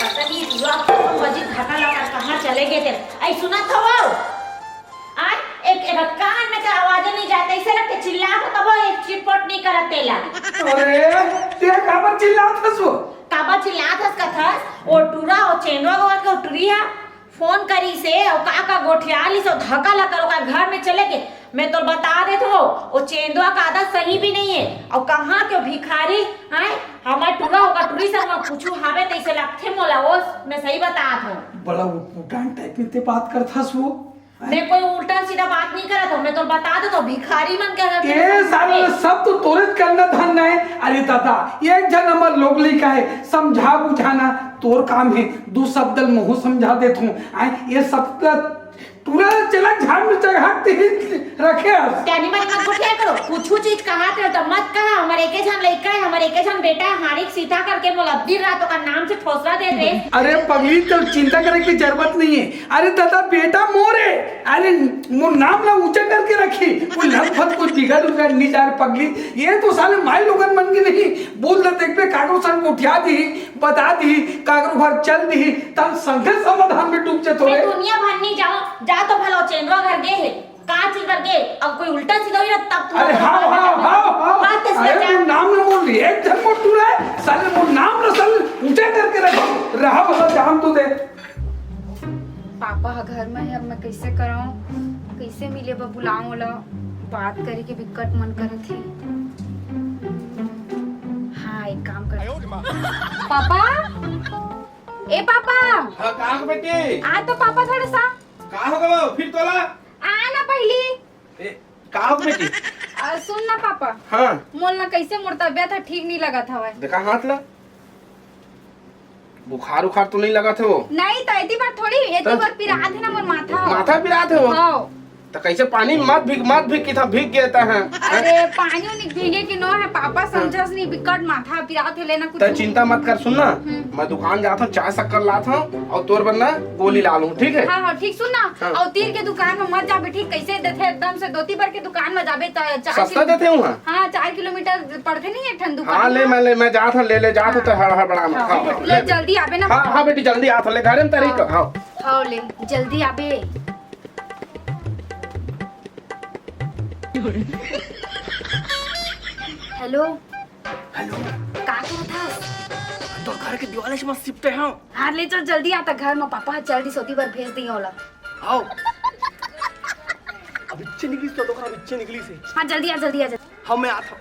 पता नहीं हुआ बजी धक्का लगा कहाँ चले गए थे। आई सुना था वो आज एक कान में का आवाज नहीं जाता, इसे लगते चिल्ला तो वो एक चिटपट नहीं करते ला। अरे ते काबर चिल्लात हस वो? काबर चिल्लात हस का था वो टूरा वो चेंडवा गोवा के टूरिया फोन करी से और काका गोठियाली से धक्का लगा का घर में चले गए। मैं तो बता देता हूँ वो चेंदुआ का आदत सही भी नहीं है। और कहाँ के भिखारी हैं हमारे टूरा होगा टूरी से हम पूछू हावे तो इसे लगते मोला वो मैं सही बता हूँ। बड़ा उल्टान टाइप में ते बात करता हस वो? मैं कोई उल्टा सीधा बात नहीं करा था, मैं तो बता देता हूँ भिखारी मन के ये सारे सब तो तोरे करना धंधा है। अरे दादा एक जन हमार लोग लिखा है समझा बुझाना तोर काम है, दो शब्द मुँह समझा देता हूँ। ये सब पूरा चला झाड़ में चढ़ाते रखे त्यानी मन मत गोठिया करो कुछ चीज कहा थे तो मत कहा। हमारे एक जन लड़का है, हमारे एक जन बेटा है, हारिक सीधा करके मोला दिन रातों का नाम से ठोसरा दे दे। अरे पगली तो चिंता करने की जरूरत नहीं है। अरे दादा बेटा मोरे अरे मोर नाम ना ऊंचा करके रखी कोई लगभग कुछ बिगड़ उगड़ नहीं जा पगली। ये तो साले माई लोगन मन की नहीं बोल रहे देख पे कागरो संग उठा दी बता दी कागरो भर चल दी तब संघर्ष समाधान में डूब जाते मैं दुनिया भर नहीं जाऊं जा तो भलो चेंदुआ घर गए है कहाँ चीज कर गए अब कोई उल्टा सीधा हुई ना तब अरे हाँ बात है अरे तू नाम ना बोल रही एक जन मोट टूरा है साले मोर नाम ना सल ऊंचा करके रखो रहा वाला जाम तो दे। पापा घर में है, अब मैं कैसे कराऊं कैसे मिले बुलाऊं वाला बात करे के विकट मन करे थी। हाँ एक काम कर पापा ए पापा हाँ कहाँ हो बेटी? आ तो पापा थोड़ा सा कहाँ हो गए फिर तोला? आ ना पहली कहाँ हो बेटी? सुन ना पापा हाँ मोल ना कैसे मोर तबियत है ठीक नहीं लगा था वह देखा हाथ ला बुखार उखार तो नहीं लगा थे वो? नहीं तो इतनी बार थोड़ी इतनी बार पिरा थे ना मोर माथा माथा पिरा थे वो? हाँ तो कैसे पानी मत भीग की था भीग गया था। अरे पानी नहीं भीगे कि नो है पापा समझस नहीं विकट माथा पिरा थे लेना कुछ तो चिंता मत कर सुनना मैं दुकान जाता हूँ चाय शक्कर लाता हूँ और तोर बनना गोली ला लूँ ठीक है? हाँ हाँ ठीक सुन ना हाँ। और तीर के दुकान में मत जाबे ठीक कैसे देते एकदम से दो तीन बार के दुकान में जाबे सस्ता देते हूँ। हाँ 4 किलोमीटर पड़ते नहीं है ठंड दुकान। हाँ मैं जाता हूँ ले जाता हूँ तो हर बड़ा ले जल्दी आबे ना। हाँ बेटी जल्दी आता ले घर में तरीक हाँ हाँ ले जल्दी आबे। हेलो हेलो का था तो घर के दीवार से मत सिपटे हैं। हाँ ले चल जल्दी आता घर में पापा जल्दी सोती बार भेज दिए होला। आओ अब इच्छे निकली तो दुकान इच्छे निकली से हाँ जल्दी आ जल्दी। हाँ मैं आता हूँ।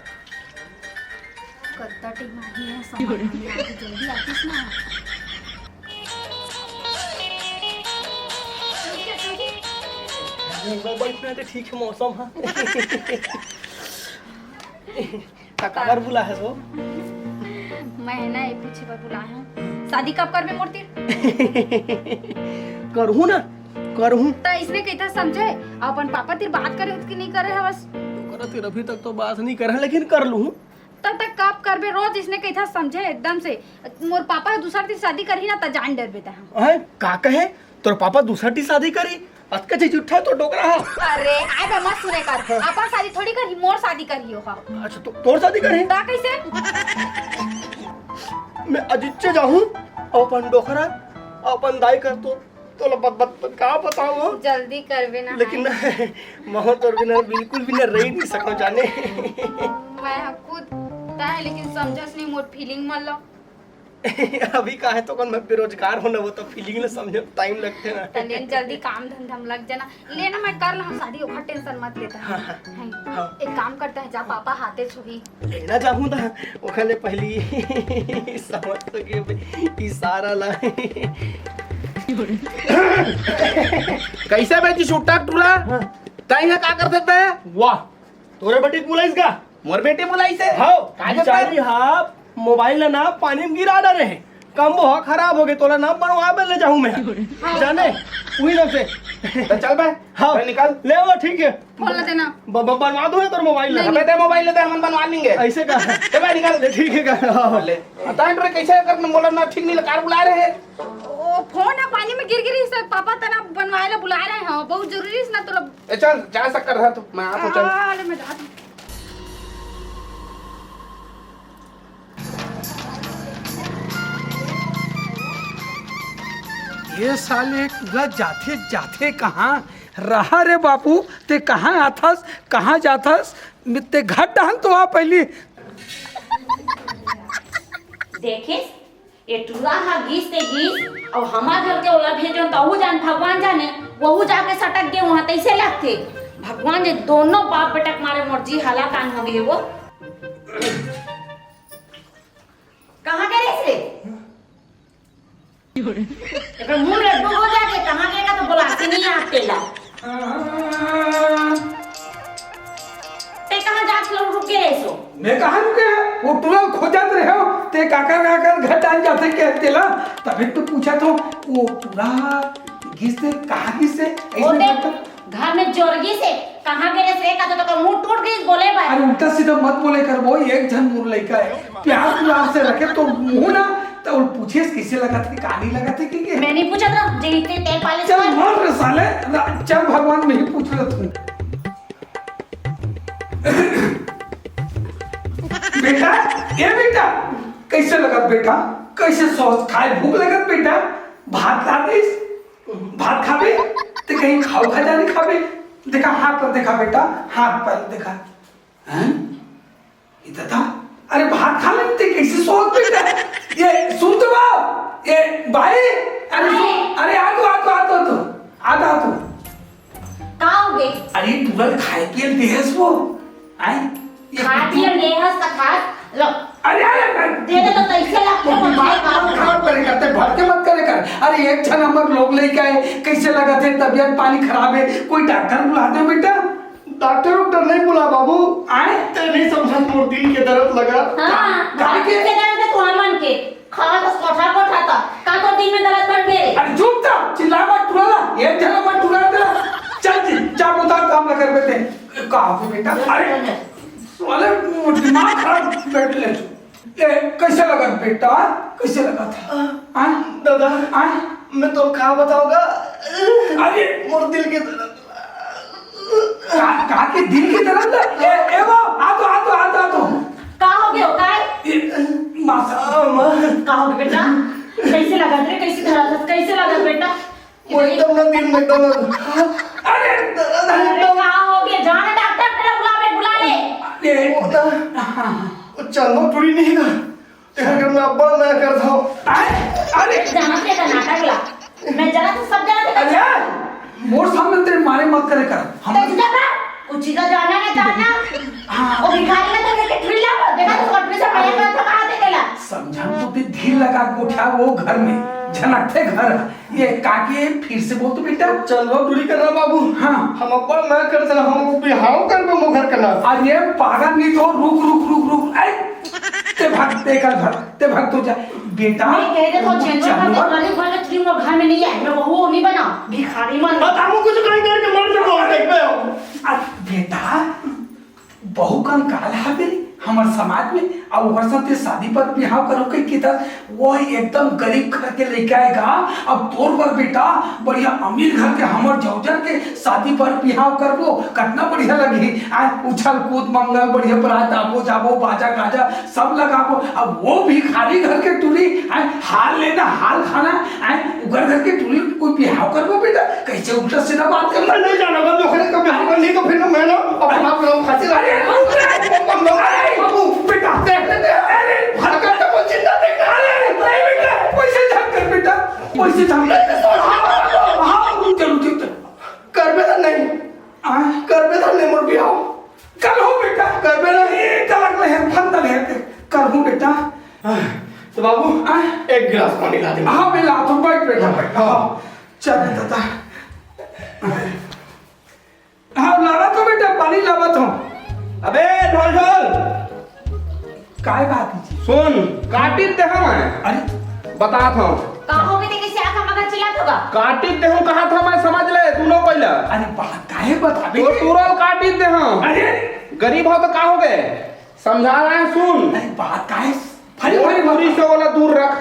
कत्ता टीम आई है जल्दी आतीस ना। ठीक है मौसम हाँ काबर बुला है सो मैं ना ये पीछे पर बुला है शादी कब करबे मोरती करहूँ ना करहूँ तो इसने कहता समझे अपन पापा तेरी बात करे उसकी नहीं करे है बस करत अभी तक तो बात नहीं कर लेकिन कर लूँ तब तक कब करबे रोज इसने कहता समझे एकदम से मोर पापा दूसरा ती शादी करही ना त जान डर बेटा हम है का कहे तोर पापा दूसरा टी शादी करी अतका चीज उठा तो डोकरा है। अरे आए बे मत सुने कर अपन शादी थोड़ी करही मोर शादी करही हो। अच्छा तो तोर शादी करे ता कैसे मैं अजिच्चे जाऊँ अपन डोकरा अपन दाई कर तो बत का बताओ जल्दी करबे ना लेकिन महो तोर बिना बिल्कुल भी न रह नहीं सको जाने मैं खुद ता लेकिन समझस नहीं मोर फीलिंग मन लो अभी का है तो कौन मैं बेरोजगार होना वो तो फीलिंग ना समझे टाइम लगते ना तलेन जल्दी काम धंधा में लग जाना लेना मैं कर लूँ शादी ओखा टेंशन मत लेता है। हाँ। एक काम करता है जा पापा हाथे छुही लेना चाहूँ था ओखले पहली समझ तो के इशारा ला कैसे बेटी छुट्टा टूरा ताई है का कर देते हैं? वाह तोरे बेटी बुलाइस का मोर बेटी बुलाई से हाँ का बेचारी हाँ मोबाइल ना पानी में गिरा डाले हैं कम वो खराब हो गए तोला नाम बनवा ले जाऊँ मैं जाने वही सब से तो चल बे हाँ तो निकल ले वो ठीक है फोन ला देना बनवा दो है तोर मोबाइल हमें दे मोबाइल लेते हम बनवा लेंगे ऐसे का चल बे निकल ठीक है हाँ ले ताई टूरा कैसे करने बोला ना ठीक नहीं कार बुला रहे हैं ओ फोन है पानी में गिर गिरी सब पापा तना बनवाए ला बुला रहे हैं बहुत जरूरी है ना तो चल जा शक्कर रहा तू मैं आता हूँ चल अरे मैं जाती हूँ। ये साले पूरा जाते जाते कहाँ रहा रे बापू, ते कहाँ आथस कहाँ जाथस, ते घर डाल तो आ पहले। देखिस ये टूरा हा गीस ते गीस और हमार घर के ओला भेजो तो जान भगवान जाने वहू जाके सटक गए वहां तैसे लगते भगवान जे दोनों बाप बेटा मारे मर्जी हला कान हो गए वो कहाँ गए रे एक मुंह लड्डू हो जाके कहाँ गए का तो बुलाते नहीं आते ला ते कहाँ जाके लोग रुक गए सो मैं कहाँ रुके हैं, वो टूरा खोजत रहे हो ते काकर घर डाल जाते कहते ला, तभी तो पूछा तो वो टूरा घिस से कहाँ घिस से वो देख घर में जोरगी से कहाँ गए रे का तो मुंह टूट गई बोले भाई। अरे उल्टा सीधा मत बोले कर, वो एक जन मुर लड़का है प्यार दुलार से रखे तो मुंह ना तो वो पूछे किसे लगा था कहानी लगा थी कि मैं नहीं पूछा था जीते तेल पाले चल मर रे साले, चल भगवान में ही पूछ रहा तू। बेटा ये बेटा कैसे लगा बेटा, कैसे सोच खाए भूख लगा बेटा, भात खा दिस भात खाबे ते कहीं खाओ खजाने खाबे, देखा हाथ पर देखा बेटा, हाथ पर देखा हैं इधर था, अरे भात खा लेते कैसे सोच बेटा, ये सुन तो बाप ये भाई, अरे आ तो कहाँ हो गए अरे तुरंत खाए पिए देहस वो आए खाटिया लेहस का खास लो अरे दे दे तो कैसे लगते हो भाई खराब करे करते भटके मत करे कर, अरे एक क्षण हमर लोग लेके आए कैसे लगा थे तबियत पानी खराब है, कोई डॉक्टर बुला दो बेटा। डॉक्टर नहीं बुला बाबू, आए ते नहीं समझा मोर दिल के दर्द लगा। हाँ भाई के दर्द है तुम्हारे मन के खावा तो कोठा था का तो दिन में दर्द बढ़ गए। अरे चुप था चिल्ला मत टुरा एक जना मत टुरा दे, चल जा बता काम ना कर बेटे कहा बेटा, अरे साले दिमाग खराब बैठ ले ये कैसे लगा बेटा, कैसे लगा था आए दादा आए मैं तो कहा बताऊंगा, अरे मोर दिल के दर्द का के दिल की तरफ ए वो आ तो का हो गया काय मासा का हो गया बेटा कैसे लगा रे कैसे लगा बेटा वो एकदम ना दिल में दर्द, अरे अरे का हो गया जाने डॉक्टर तेरा बुला ले वो चंदो टूरी नहीं ना अगर मैं अब्बा ना कर था अरे जाना से का नाटक ला मैं जरा तो सब जरा से अरे मोर सामने तेरे मारे मत करे कर हम कैसे जरा कुछ चीज़ जाना है जाना हां वो भिखारी ने तो लेके ठिल्ला देखा तो कटरे से पहले का थका दे गेला समझा तो ते धीर लगा गोठा वो घर में झनकते घर ये काके फिर से बोल तो बेटा चलो टूरी कर रहा बाबू, हाँ हम अब्बा ना कर चला हम बिहाव कर में मुखर करना। अरे पागल नहीं तो रुक आई ते भाग तो जा बेटा, मैं कह रहे तो चेंज कर दे गरीब घर के थी घर में नहीं है मैं वो नहीं बना भिखारी मन बताऊं कुछ कहीं करके मर जाओ देख पे बेटा बहु कन काल है हमार समाज में अब ओकर साथे शादी पर बिहाव करो के किधर वो एकदम गरीब घर के लेके आएगा, अब तोर पर बेटा बढ़िया अमीर घर के हमर जौजर के शादी पर बिहाव करबो कितना बढ़िया लगी, आज उछल कूद मंगल बढ़िया बरात आबो जाबो बाजा गाजा सब लगाबो, अब वो भिखारी घर के टूरी हाल लेना हाल खाना उगर घर के टूरी कोई बिहाव करबो बेटा, कैसे उल्टा सीधा बात करना नहीं जाना बंद करे कभी हम नहीं तो फिर मैं ना अपना लोग खाते अरे बाबू बेटा अरे भटका तो वो चिंता देख अरे नहीं बेटा पैसे झाड़ कर बेटा पैसे झाड़ हां चलो कर बे नहीं कर बे नहीं मोर बिहाव कर हो बेटा कर बे नहीं तलक ले फंदल है कर हूं बेटा तो बाबू एक गिलास पानी ला दे। हां मैं ला तो बैठ बेटा बैठ हां चल दादा हां लावा तो बेटा पानी लावा तो अबे ढोल ढोल काय बात है सुन काटी दे हम अरे बता था कहां हो गए कैसे आका मगर चिल्लात होगा काटी दे हम कहा था मैं समझ ले तू नो पहले अरे बात काहे बताबे तो तुरंत काटी दे हम अरे गरीब हो तो का हो गए समझा रहे हैं सुन अरे बात काहे मोर टूरी से वाला दूर रख,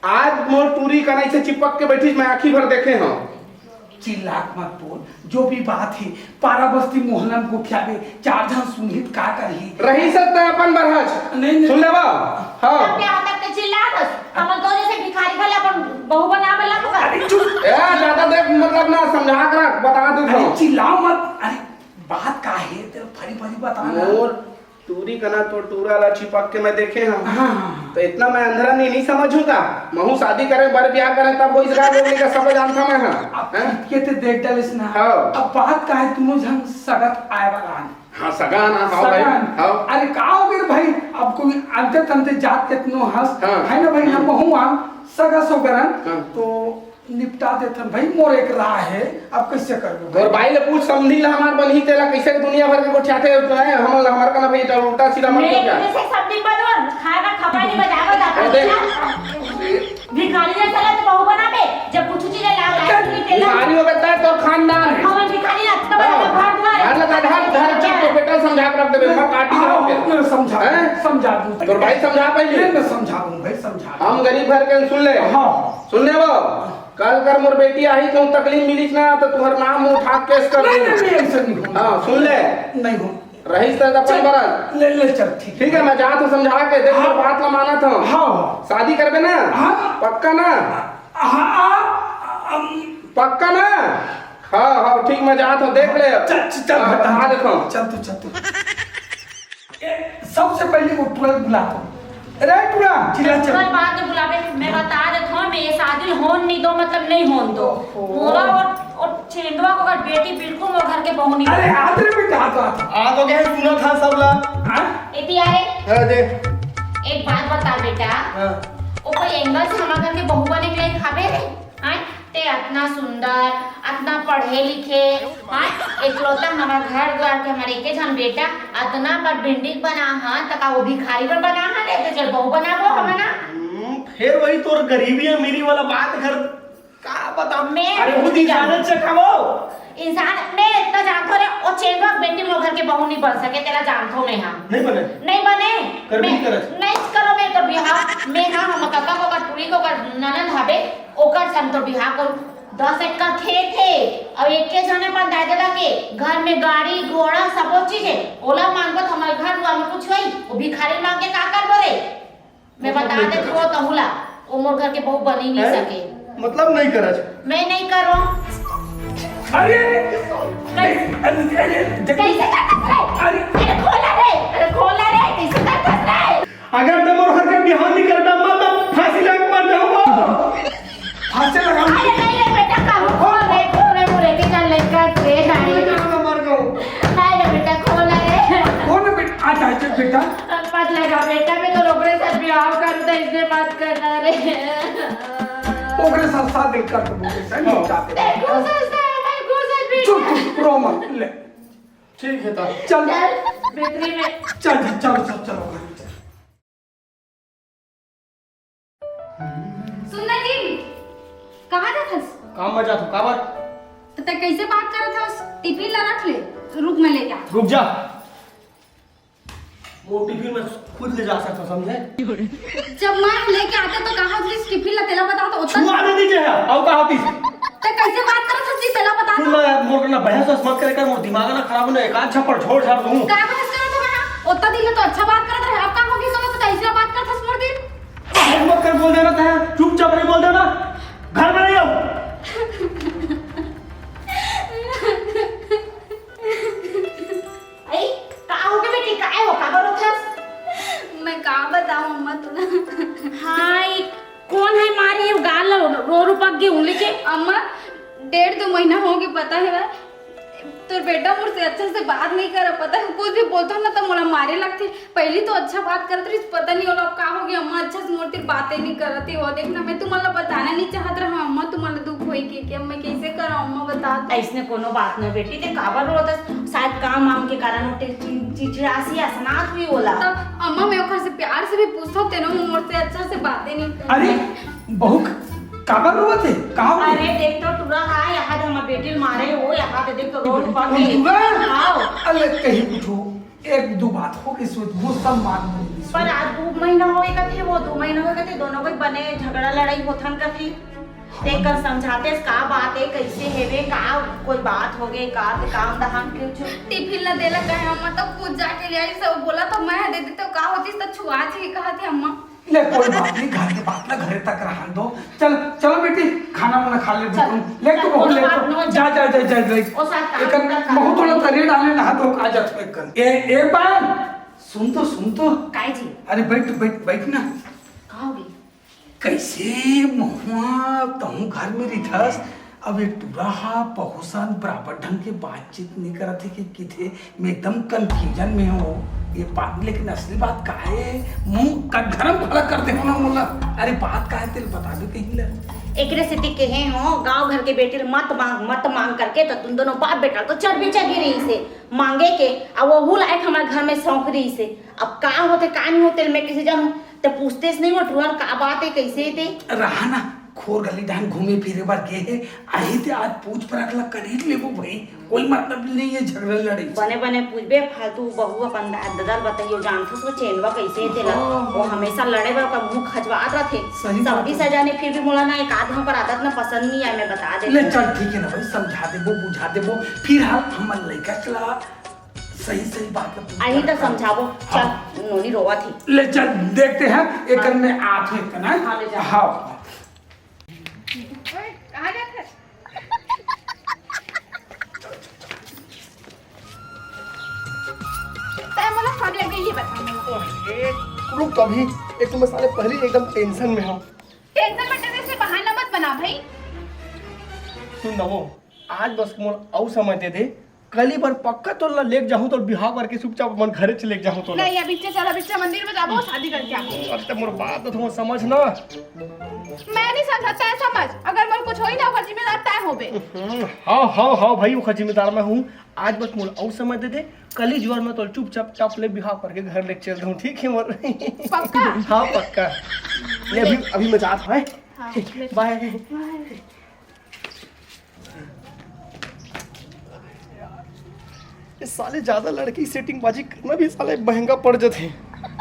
आज मोर टूरी का नहीं से चिपक के बैठी मैं आंखी भर देखे हम चिल्लाक मत बोल, जो भी बात है पारा बस्ती मोहल्ला को ख्याबे चार जन सुनित का करही रही सकता है अपन बरहज नहीं सुन लेबा हां क्या होता है चिल्लात हम तो जैसे भिखारी वाला अपन बहु बना बला अरे चुप समझा कर रख, बता दे अरे तो चिल्लाओ मत। अरे बात का है तेरे फरी फरी बता ना। मोर टूरी कना तो टूरा ला चिपक के मैं देखे हम। हाँ तो इतना मैं अंधरा नहीं समझूंगा। महू शादी करें बर ब्याह करें तब वो इसका बोलने का सब जानता मैं। अब हाँ के ते देख डालिस ना। हाँ। अब बात का है तुम झंग सगत आए वाला हाँ सगान हाँ भाई हाँ अरे का हो गए भाई। अब कोई अंते तंते जात कितनो हंस हाँ। है ना भाई ना बहु आम सगा सो करन हाँ। तो निपटा देथन भाई। मोर एक राह है अब कैसे करबो और भाई ले पूछ समझी ला हमार बनी तेला कैसे दुनिया भर के गोठियाते है हम हमार कना भाई उल्टा सीधा मत मेरे क्या से सब्जी बनवा खाना खपा नहीं बजावा अरे जाता भिखारी ने चला तो बहू बना बे जब कुछ चीजें ला ला नहीं तेला सारी हो गया तो खानदान है हम भिखारी ना तो घर द्वार घर लगा घर चीज को बेटा समझा कर रख दे मैं काटी ना मैं समझा हैं? समझा दूं तो भाई समझा पहले मैं समझा दूं भाई समझा दूं। हम गरीब घर के सुन ले हाँ सुन ले वो कल कर मोर बेटी आई तो तकलीफ मिली ना तो तुम्हारा नाम उठा केस कर नहीं दूं। नहीं ऐसा नहीं होगा। हाँ सुन ले नहीं हो रहीस तो अपन बरस ले ले चल ठीक ठीक है मैं जा तो समझा के देख हाँ। बात ला माना था हाँ शादी करबे ना हाँ। पक्का ना हाँ पक्का ना हाँ हाँ ठीक मैं जा तो देख ले चल चल हाँ, बता देखो चल तू सबसे पहले वो तुरंत बुला अरे टूरा चिल्ला चल तुरंत बाद में बुलावे मैं बता देता हूं मैं ये शादी होन नहीं दो मतलब नहीं होन दो मोरा और चेंदवा को अगर बेटी बिल्कुल मोर घर के बहू नहीं अरे आदरे बेटा आ आ तो गया सुना था सब ला हाँ एती आए हाँ दे एक बात बता बेटा हाँ। ओ कोई एंगल से हमारे घर के बहू बने के लिए खाबे रे हां ते इतना सुंदर इतना पढ़े लिखे हां एकलौता हमारे घर द्वार के हमारे के जन बेटा इतना पर बिल्डिंग बना हां तका वो भिखारी पर बना हां रे तो चल बहू बनाबो हम ना फिर वही तोर गरीबी अमीरी वाला बात कर का बता मैं अरे खुद ही जानत से खाओ इंसान मैं इतना जानतो रे ओ चेंदवा बेटी में घर के बहू नहीं बन सके तेरा जानतो मैं हां नहीं बने नहीं बने कर भी मैं- करत। नहीं करो मैं तो बिहार मैं हां हम काका को का टुरी को का ननद हबे ओकर सम तो बिहार करू 10 एकड़ खेत है और एक के जने पर दादा दा के घर में गाड़ी घोड़ा सब चीज है ओला मांगो तो हमारे घर दुआ में कुछ होई वो भिखारी मांग के का करबो रे मैं बता दे तो कहूला ओ मोर घर के बहू बन ही नहीं हैं? सके मतलब नहीं करत मैं नहीं करो अरे कैसे करता है अरे खोला रे कैसे करता है अगर तुम और घर के बिहार नहीं करता मतलब फांसी लग मर जाऊंगा फांसी लगा अरे नहीं रे बेटा खोल रे मुरे के चल लेकर रे मर जाऊं नहीं रे बेटा खोला रे कौन बेटा आ जा बेटा मत लगा बेटा मैं तो लोगों से बिहार कर दे इसने मत करना रे ओकरे साथ शादी कर दो बोले सही हाँ। चाहते देखो सस्ता है मैं गुजर भी चुप चुप रो मत ले ठीक है तो चल चल बेटरी में चल चलो सब चलो घर में चल। सुनना जी कहाँ जा थस काम में जा तू का बात तो ते कैसे बात कर था टिफिन ला रख ले रुक में ले जा रुक जा वो टिफिन में खुद ले जा सकता समझे जब मैं लेके आता तो कहा प्लीज टिफिन ला तेला बता तो उतना छुआ दे दीजिए और का होती ते कैसे बात कर था जी तेला बता सुन मैं मोर ना बहस मत करे कर मोर दिमाग ना खराब होने एक आध छप्पड़ छोड़ छाड़ दूं का बहस कर तो मैं उतना दिन तो अच्छा बात कर रहा है अब का हो गया तो कैसे बात कर था मोर दिन बहस मत कर बोल देना था चुपचाप नहीं बोल देना घर में नहीं आओ आई का हो गया बेटी का हो का करो था मैं का बताऊं अम्मा तू हाय कौन है मारे ये गाल रो रो पक गए उंगली के अम्मा 1.5-2 महीना हो गया पता है वह तो बेटा मुझसे अच्छे से बात नहीं कर पता है कुछ भी बोलता ना तो मोला मारे लगते पहले तो अच्छा बात करत रही पता नहीं होला अब का हो गया अम्मा अच्छा से मोर तेरी बातें नहीं करती हो देखना मैं तुम्हारा बताना नहीं चाहत रहा अम्मा तुम्हारा दुख होई के अब मैं कैसे करा अम्मा बता दो ऐसने कोनो बात न बेटी ते काबर रो था शायद काम वाम के कारण उठे चिचिरासी असनात हुई होला तब अम्मा मैं ओकर से प्यार से भी पूछता तेनो मोर से अच्छा से बातें नहीं कर अरे बहू काबर रोवत है कहाँ अरे देख तो टूरा है यहाँ तो हमारे बेटी मारे हो यहाँ पे देख तो रो रो पक टूरा? गए आओ अरे कहीं पूछो एक दो बात हो गई सो वो सब मान लो पर आज 2 महीना हो गए थे वो 2 महीना हो गए थे दोनों कोई बने झगड़ा लड़ाई होथन का थी देख कर समझाते का बात है कैसे हेवे का कोई बात हो गई का काम दहम के कुछ टिफिन ला देला कहे अम्मा तो खुद जाके ले आई सब बोला तो मैं दे देते का होती तो छुआ जी कहा थी अम्मा ले कोई बात नहीं घर के बात ना घरे तक रहन दो चल चलो बेटी खाना वाना खा ले चल, ले तो चल, बहुत और ले बात न हो, जा जा जा जा जा और साथ काम एकन का काम बहुत थोड़ा करें। तरे डाले ना तो आ जात पे कर ए बार सुन तो काय जी अरे बैठ बैठ बैठ ना कहाँ होगी कैसे महुआ तहु घर में रिथस अब एक टूरा पहुसन बराबर ढंग के बातचीत नहीं करत है कि किथे मैं एकदम कंफ्यूजन में हूँ ये बात लेकिन असली बात का है मुंह कटघरम खड़ा करते हो ना मोला अरे बात का है तेरे बता दो कहीं ला एकरे से टिके हैं हो गांव घर के बेटे मत मांग करके तो तुम दोनों बाप बेटा तो चढ़ भी चढ़ी रही से मांगे के अब वो लायक हमारे घर में सौंप रही से अब का होते का नहीं होते मैं किसी जानू तो पूछते नहीं वो टूरन का बात है कैसे थे रहा ना खोर गली डान घूमे फिरे बार गए है आई थे आज पूछ परख ला करीब ले वो भाई कोई मतलब नहीं है झगड़ा लड़ी बने पूछबे फालतू बहू अपन ददल बताइयो जानथो सो चेनवा कैसे थे वो हमेशा लड़े बा का मुंह खजवात रथे सही बात सबकी सजा ने फिर भी मोला ना एक आदमी पर आदत ना पसंद नहीं है मैं बता दे ले चल ठीक है ना भाई समझा देबो बुझा देबो फिर हाल हमर लइका चला सही बात आई तो समझाबो चल नोनी रोवा थी ले चल देखते हैं एक में आठ है कना हाँ, ले जा। हाँ कहाँ जाते हैं? तय मला सब लग गई ये बताने रुक तो अभी एक तो मैं साले पहले ही एकदम टेंशन में हूँ टेंशन में टेंशन से बहाना मत बना भाई। सुन ना वो आज बस मोल औ समय दे दे कल ही बार पक्का तो ला लेके जाऊँ तो बिहार करके चुपचाप अपन घरे से लेके जाऊँ तो नहीं अभी चल अभी मंदिर में जाबो शादी करके आओ। अरे तो मोर बात तो तुम समझ ना मैं नहीं समझा तय समझ अगर मोर कुछ होई ना ओकर जिम्मेदार तय होबे। हाँ भाई वो जिम्मेदार मैं हूँ आज बस मोल और समय दे दे कल ही ज्वार में तो चुपचाप चाप ले बिहार करके घर लेके चल दूँ ठीक है मोर पक्का? हाँ पक्का ले अभी मैं जाता है हाँ, बाय ये साले ज्यादा लड़की सेटिंग बाजी करना भी साले महंगा पड़ जाते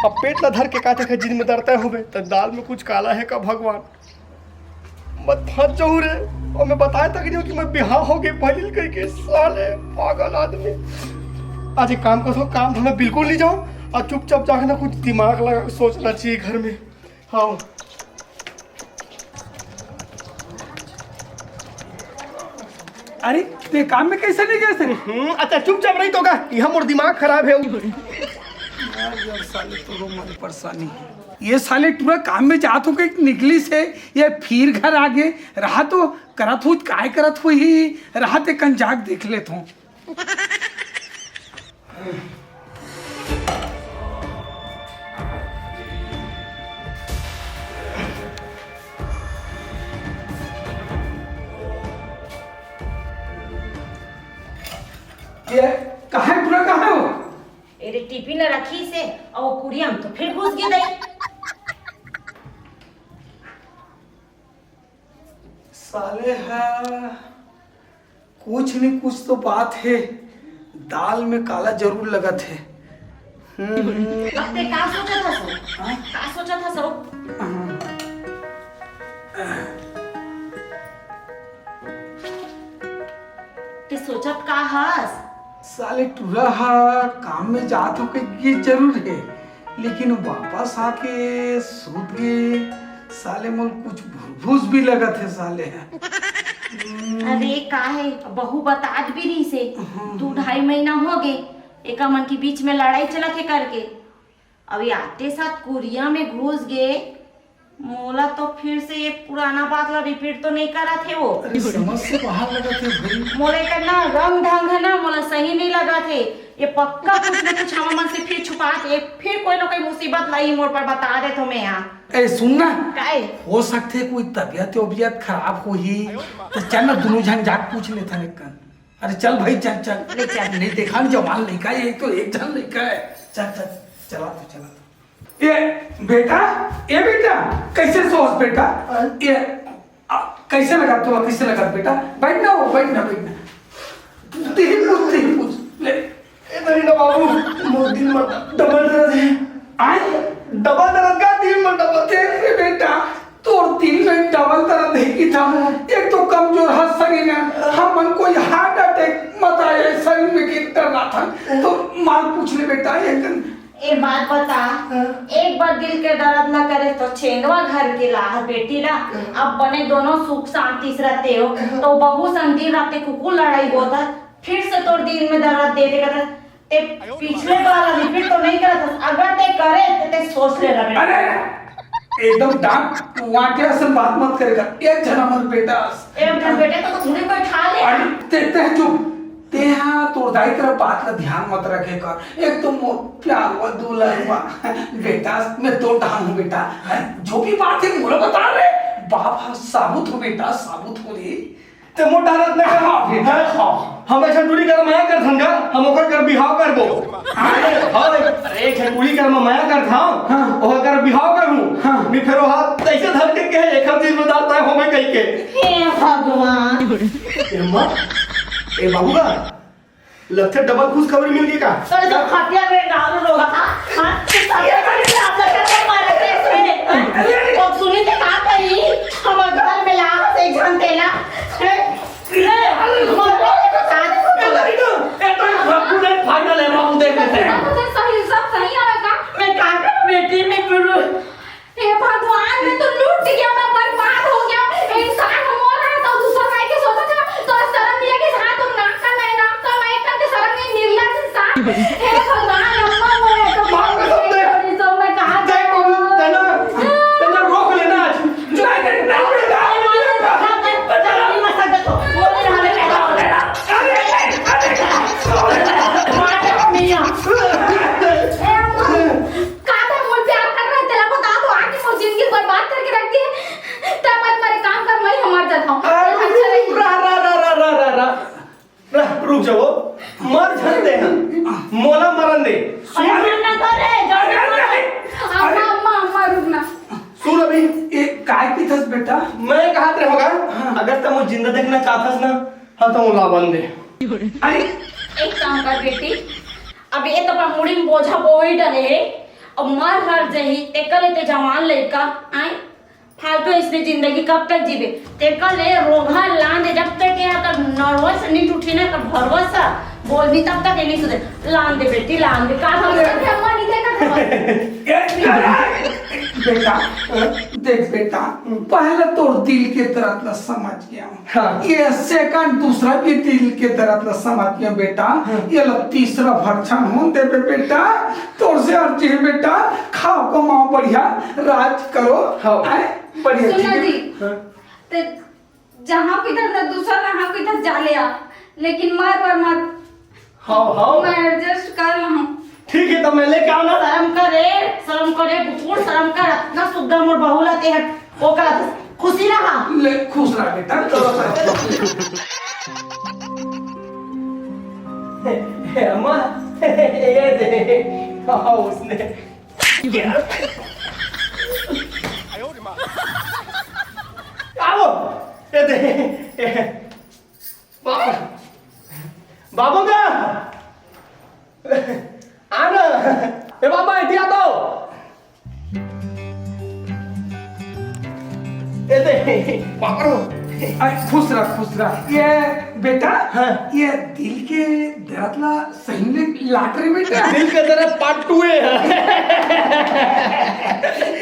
अब पेट ला धर के काटे के जिम्मेदार तय हो गए तो दाल में कुछ काला है का भगवान मत फंस जाऊं रे और मैं बताया तक नहीं कि मैं बिहार हो गई पहले करके साले पागल आदमी आज एक काम करो काम तो मैं बिल्कुल नहीं जाऊं और चुपचाप जाके ना कुछ दिमाग लगा के सोचना चाहिए घर में हाँ अरे ते काम में कैसे नहीं गए थे अच्छा चुपचाप नहीं तो का यहाँ मोर दिमाग खराब है यार साले तो हमारी परेशानी ये साले पूरा काम में जात हो के निकली से ये फिर घर आगे रहा तो करत हो काय करत हो ही रहा ते कंजाक देख लेत हूँ ये कहाँ है पूरा कहाँ हो एरे टिफिन रखी से और वो कुड़िया में तो फिर घुस गई दई साले है कुछ नहीं कुछ तो बात है दाल में काला जरूर लगा थे अब ते का सोचा था सो का सोचा था सो ते सोचत का हस साले टूरा काम में जात हो के ये जरूर है लेकिन वापस आके सूत गए साले मोल कुछ भूस भी लगा थे साले हैं अरे का है बहू बता भी रही से 2-2.5 महीना हो गए एक मन के बीच में लड़ाई चला थे करके अभी आते साथ कुरिया में घुस गए मोला तो फिर से ये पुराना बात ला रिपीट तो नहीं करा थे वो अरे समझ से बाहर लगा थे भाई मोरे का ना रंग ढंग है ना मोला सही नहीं लगा थे ये पक्का कुछ न कुछ हम मन से फिर छुपा के फिर कोई ना कोई मुसीबत लाई मोर पर बता दे तो मैं यहाँ ए सुनना काहे हो सकते कोई तबीयत खराब हो ही तो चल ना दोनों जन जाके पूछ लेता निकन अरे चल भाई चल चल ले चल। नहीं देखा जवान लड़का है एक तो एक जन लड़का है चल चल चला तो ये बेटा कैसे सोच बेटा ये कैसे लगा तू कैसे लगा बेटा बैठना पूछ ले नहीं ना बाबू मोर दिल में डबल दर्द है आए डबल दर्द का दिल में डबल देख रे बेटा तोर दिल में डबल दर्द है कि था एक तो कमजोर है शरीर है हम मन को हार्ट अटैक मत आए शरीर में कितना ना था तो माल पूछ ले बेटा एक एक बात बता, एक बार दिल के दर्द न करे तो चेंदवा घर के ला बेटी ला। अब बने दोनों सुख शांति से रहते हो तो बहु संग रात कुकुर लड़ाई होता, फिर से तोर दिल में दर्द दे देगा। ते पिछले बार रिपीट तो नहीं करता, अगर ते करे तो ते सोच ले रहा। अरे एकदम डांट वहाँ के असल बात मत करेगा। एक जना मत बेटा, एक जन बेटे तो थोड़ी कोई ठा ले। अरे ते चुप ते हाँ तोर दाई तरफ बात का ध्यान मत रखे कर। एक तो मोर प्यार हुआ दुल्हन बेटा, मैं तो डांग हूँ बेटा, जो भी बात है मुझे बता रहे। बाबा साबुत हो बेटा, साबुत हो रे। ते मोर डालत ने कर हाँ बेटा, हाँ हम छटुरी कर माया कर धनगा हम ओकर कर बिहाव करबो। अरे छटुरी कर माया कर था ओकर कर बिहाव करूं। मी फेरो हाथ ऐसे धर के एक हम जिम्मेदार तय हो मैं कह के। हे भगवान, एम्मा ए बाबूगा लगते डबल खुश खबर मिल गई का? तो खटिया में डाल रोगा था। हां तो आप लगा मारा कैसे? अब सुनी तो का कही हम घर में ला से जानते ना। फाइनल है बाबू, देख लेते हैं। सही सब सही आएगा। मैं का कर बेटी में करूं? हे भगवान, मैं तो लूट गया, मैं बर्बाद हो गया। इंसान मोर रहा था दूसरा भाई के सोचा था तो शर्म नहीं लगी। हां तुम नाक का मैं करके शर्म नहीं निर्लज इंसान। हे भगवान, अम्मा मोरे तो सब मैं कहां जय बाबू तना रोक लेना आज। रुक जाओ, मर झन दे मोला मरन दे। अम्मा रुकना। सुन अभी एक काय की थस बेटा, मैं कहा ते होगा अगर तुम जिंदा देखना चाहतस ना हाँ तो ला बन दे। अरे एक काम कर बेटी, अब ये तो मुड़ी में बोझा बोई डले है। अब मर हर जही तेकल ते जवान लड़का आए फालतू इसने जिंदगी कब तक जीवे। तेकल ले रोगा लान दे, जब तक ये तब नर्वस नहीं उठी ना तब भरवसा बोल भी तब तक नहीं सुधे। लान दे बेटी, लान दे। का हम अम्मा नहीं देखा बेटा देख बेटा, पहले तो दिल के दर्द न समझ गया हाँ। ये सेकंड दूसरा भी दिल के दर्द न समझ गया बेटा। ये लो तीसरा भक्षण हो दे बेटा। तोर से अर्जी है बेटा, खाओ कमाओ बढ़िया राज करो। हाँ। बढ़िया सुना चीज़ें। जी, तो जहाँ किधर था दूसरा वहाँ किधर जा लिया, लेकिन मार मत। हाँ मैं एडजस्ट कर रहा हूँ। ठीक है तब मैं लेके आओ ना। शर्म करे बुकुर शर्म कर। इतना सुग्गा मोर बहुला ते है ओ कला खुशी रहा। ले खुश रहा बेटा। अम्मा ये दे हाँ उसने आओ ये दे बाबू का आना ए बाबा इतिया दो ये दे बाबू खुश रहा। ये बेटा हाँ। ये दिल के दर्द ला सही में लाट रहे बेटा। दिल के तरफ पार्ट 2 है।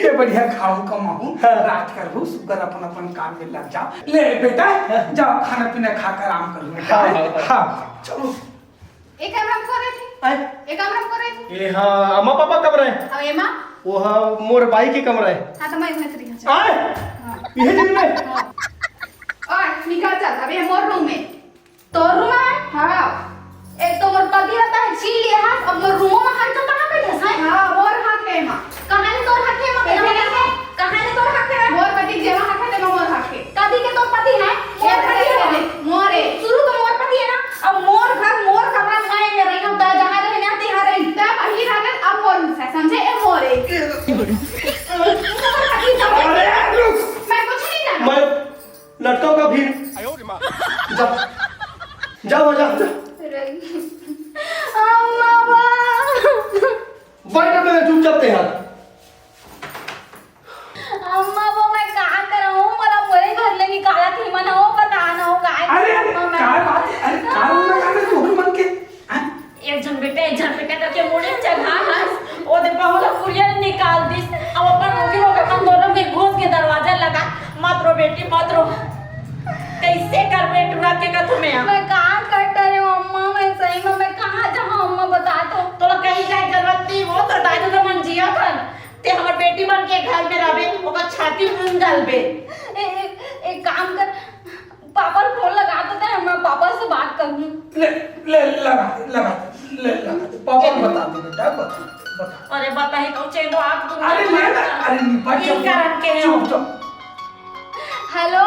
ये बढ़िया खाओ कमाओ हाँ। राज करो सुगर अपन अपन काम में लग जाओ। ले बेटा जाओ खाना पीना खाकर आराम करो बेटा। हाँ। हाँ चलो। एक काम हम कर रहे थे, एक काम हम कर रहे थे। ये हाँ अम्मा पापा कब रहे? अब एमा वो हाँ मोर बाई के कमरा है। हाँ तो मैं उन्हें तरीका आए ये दिन में और निकल चल। अभी हम और रूम में तो रूम है। हाँ एक तो मोर पति रहता है छीन लिया हाथ। अब मोर रूम में हाथ तो कहाँ पे धसा है? हाँ मोर हाथ है मां। कहां ने तोर हाथ है मां? कहां ने तोर हाथ है? मोर पति जेवा हाथ है मोर हाथ है। कभी के तोर पति है? मोर पति है। मोर है शुरू तो मोर पति है ना। अब मोर घर मोर कमरा में रही हम जहां रहे ना तिहां रही तब वही रहने। अब मोर से समझे ए मोर है। मैं कुछ नहीं जानता। मैं लटकाओ का भीड़ जाओ जाओ अम्मा बैठ में चुपचाप ते हाथ अम्मा वो मैं कहाँ करूँ? मला मोरे घर ले निकाला थी मना हो पता ना हो गाय। अरे काय बात है? अरे काय होना का तू मन के एक जन बेटा करके मुड़े जगह हंस ओ दे बहुला कुरियर निकाल दिस अब अपन रोगी हो अपन दोनों के घुस के दरवाजा लगा मत रो बेटी मत रो कैसे कर बेटुआ के कथ में मैं कहाँ करता रही हूँ अम्मा, मैं सही में मैं कहाँ जाऊँ अम्मा बता दो। तोला कहीं जाए जरूरत नहीं वो तो दादू तो मन जिया था ते हमर बेटी बन के घर में रहबे ओकर छाती मूंग डालबे। एक काम कर, पापा को फोन लगा दो तो मैं पापा से बात करूँ। ले लगा ले पापा को बता दे बेटा बता। अरे बताही तो चेंदो आप तुम अरे ले ना अरे निपट ये कारण के हैं हेलो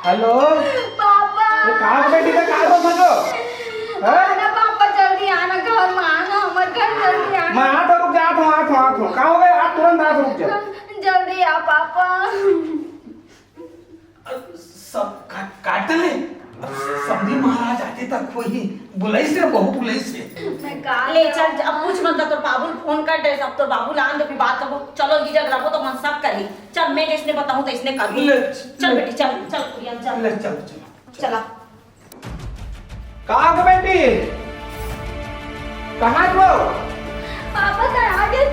हेलो पापा। कहाँ बेटी का कहाँ हो सको आना पापा, जल्दी आना, घर में आना, हमारे घर जल्दी आना। मैं आ तो रुक जा आ कहाँ हो गए आप तुरंत आ रुक जा जल्दी आ पापा। सब काट ले समधी महाराज आते तक कोई बुलाई से बहु बुलाई से मैं कहा ले चल अब कुछ मत तो बाबू फोन कर दे सब तो बाबू लान दे फिर बात करो चलो गिजक रखो तो मन सब करी चल मैं इसने बताऊं तो इसने कर ले चल बेटी चल चल कुरिया चल ले चलो चला कहाँ हो बेटी कहाँ हो पापा कहाँ गए?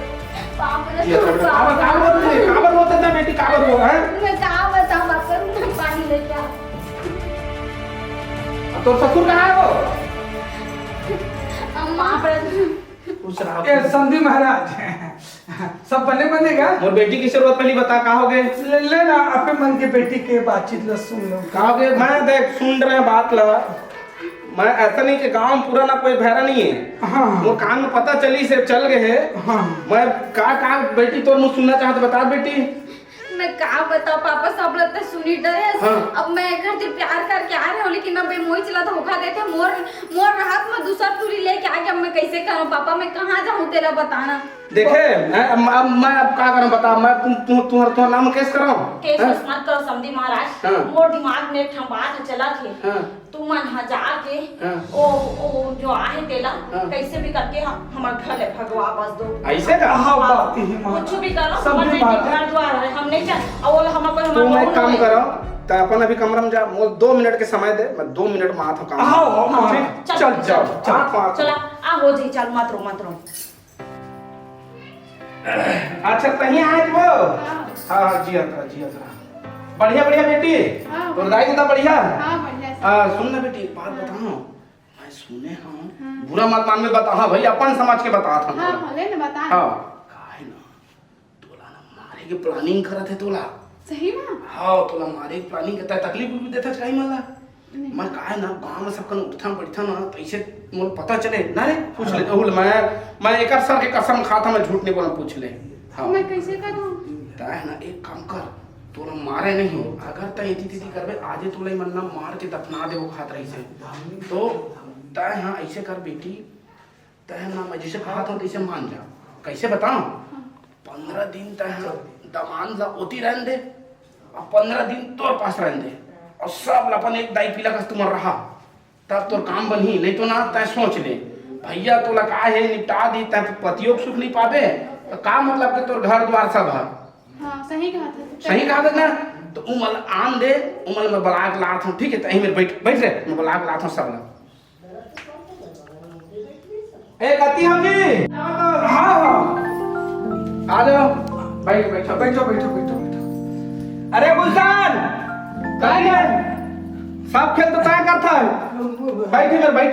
पापा ने ये तो काबर बोलते थे बेटी काबर बोल रहा है मैं कहाँ बताऊँ पापा, मैं पानी लेके आ। तो ससुर कहाँ है वो अम्मा पूछ रहा ए समधी महाराज सब बने बनेगा मोर बेटी की जरूरत पहली बता कहाँ हो गए ले ना अपने मन के बेटी के बातचीत ला सुन लो कहाँ हो गए मैं देख सुन रहे बात ला मैं ऐसा नहीं कि गांव पूरा ना कोई भैरा नहीं है हाँ वो कान में पता चली से चल गए है हाँ मैं का बेटी तो मुझे सुनना चाहते बता बेटी मैं कहा बताओ पापा, सब लगता सुनी डरे। हाँ। अब मैं घर से प्यार करके आ रहे हो लेकिन अब मोई चला धोखा देते मोर राहत में दूसरा टूरी लेके आ गया। अब मैं कैसे करूं पापा, मैं कहाँ जाऊं तेरा बताना। देखे मैं अब क्या करूं बता मैं तुम्हारा नाम केस कराऊं केस मत करो समधी महाराज हाँ। मोर दिमाग में ठम बात चला थे हाँ। तू मन हजार के हाँ। ओ जो आहे तेला हाँ। कैसे भी करके हमार घर है भगवा बस दो ऐसे का हाँ बात ही माँ कुछ भी करो सब हमर भी बेटी बात घर द्वार है हम नहीं चल और हम कोई तुम हमार एक काम करो तो अपन अभी कमरा में जा मोल 2 मिनट के समय दे मैं 2 मिनट में आता हूं काम हाँ माँ चल, चल चल, चल चल चला आ हो जी चल मत रो अच्छा कहीं आए वो हाँ जिया था बढ़िया बेटी हाँ। तो दाई तो बढ़िया हाँ बढ़िया से। सुन ना बेटी एक बात बताओ मैं सुने हाँ बुरा मत मान में बता हाँ भाई अपन समझ के बता था हाँ हाँ ले ना बता। हाँ काहे ना तोला ना मारे के प्लानिंग करत है तोला सही में? हाँ तोला मारे के प्लानिंग करता है तकलीफ भी देता है मला मैं काहे ना गांव में सबकन उठा बैठा ना तो ऐसे मोल पता चले ना रे पूछ ले ओहुल मैं एक सर के कसम खाता मैं झूठ नहीं बोला पूछ ले हाँ मैं कैसे करूँ? ताए ना एक काम कर तोला मारे नहीं अगर तय इति करबे आजे तोला मन ना मार के दफना दे वो खात रही से तो ताए हाँ ऐसे कर बेटी ताए ना मैं जैसे कहा था वैसे मान जा कैसे बताऊं 15 दिन ताए दमान ला ओती रहन दे और 15 दिन तोर पास रहन दे और सब अपन एक दाई पीला का तुम रहा तब तोर काम बनी नहीं तो ना तय सोच ले भैया तोला का है निपटा दी तब पतियों सुख नहीं पावे तो का मतलब के तोर घर द्वार सब है हाँ सही कहा था। सही कहा था ना तो उमल आन दे उमल में बलाक लात हूँ ठीक है तो में बैठ रे मैं बलाक लात हूँ सब लोग ए कती हम जी हाँ आ जाओ बैठो बैठो अरे गुलशन कहीं सब खेल तो तय करता है बैठ इधर बैठ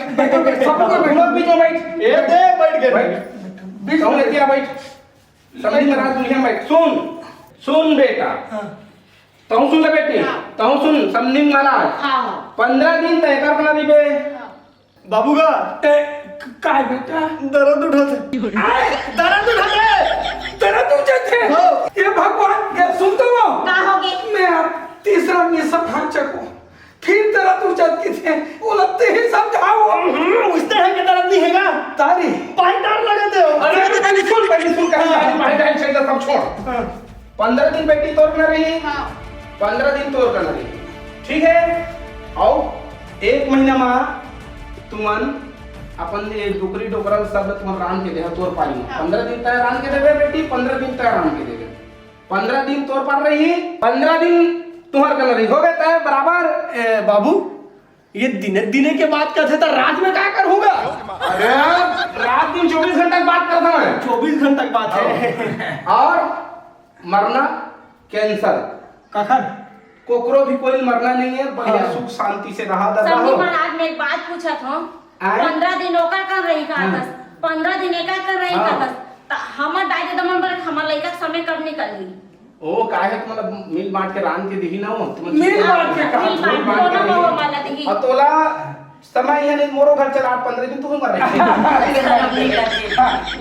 सब लोग बीच में बैठ ए दे बैठ गए बैठ कौन लेती है बैठ समझ में रात दुनिया में सुन बेटा तहु सुन ले बेटी तहु सुन समझिंग महाराज हाँ 15 दिन तय कर बना दीबे बाबूगा काय बेटा दर्द उठाते तेरा तू जाते हाँ। ये भगवान ये सुनते हो का होगी मैं अब तीसरा निसब भाग चको फिर तेरा तू जद की थे वो लगते ही समझाओ उसते है के दर्द नहीं हैगा तारी पाई डर लगते हो अरे पहले सुन कहां भाई भाई से सब छोड़ 15 दिन बेटी तोड़ कर रही हाँ 15 दिन तोड़ कर रही ठीक है आओ 1 महीना में तुमन अपन ये डुकरी डोकरा सब तुम रान के दे तोड़ पाई 15 दिन तय रान के देवे बेटी 15 दिन तय रान के देवे 15 दिन तोड़ पड़ रही 15 दिन तुहर कर रही हो गए तय बराबर बाबू ये दिने दिने के बात कहते तो रात में क्या करूंगा? अरे रात दिन 24 घंटे की बात करता हूँ मैं। 24 घंटे की बात है। और मरना कैंसर कखन कोकरो भी कोई मरना नहीं है, बढ़िया हाँ। सुख शांति से रहा दादा समझी हो। महाराज मैं एक बात पूछा था। आए? 15 दिन ओकर कर रही का दस 15 दिन एका कर रही का हाँ। दस त हमर दाई दे दमन पर हमर लइका के समय कब निकल ली। ओ काहे तुम मिल बांट के रान के दिही ना हो तुम मिल बांट के कहा? मिल बांट के दोनों में वाला दी। और तोला समय है नहीं मोरो घर चला 15 दिन तू मर रही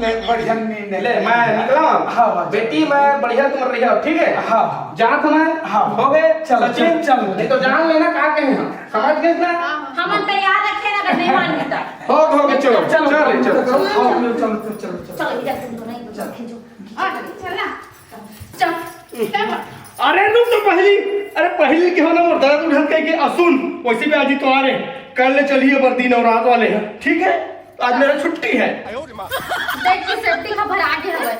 नहीं बढ़िया नींद है। ले मैं निकला। हाँ। बेटी मैं बढ़िया तुम रही हो, ठीक है। हाँ। जात मैं हाँ। हो गए। चलो, सचिन चलो। नहीं तो जान लेना का कहे हम समझ गए ना। हमन तैयार रखे ना अगर नहीं मानी तो हो गए चलो चलो चलो चलो चलो इधर तुम दोनों ही चल खींचो। चल ना चल अरे रुक तो पहली के हो ना मोर दर्द उठल के असुन वैसे भी आज ही तो आ रहे कल ले चलिए बर्दी नवरात वाले हैं, ठीक है? आज मेरा छुट्टी है। देख के सेफ्टी का भरा के हवे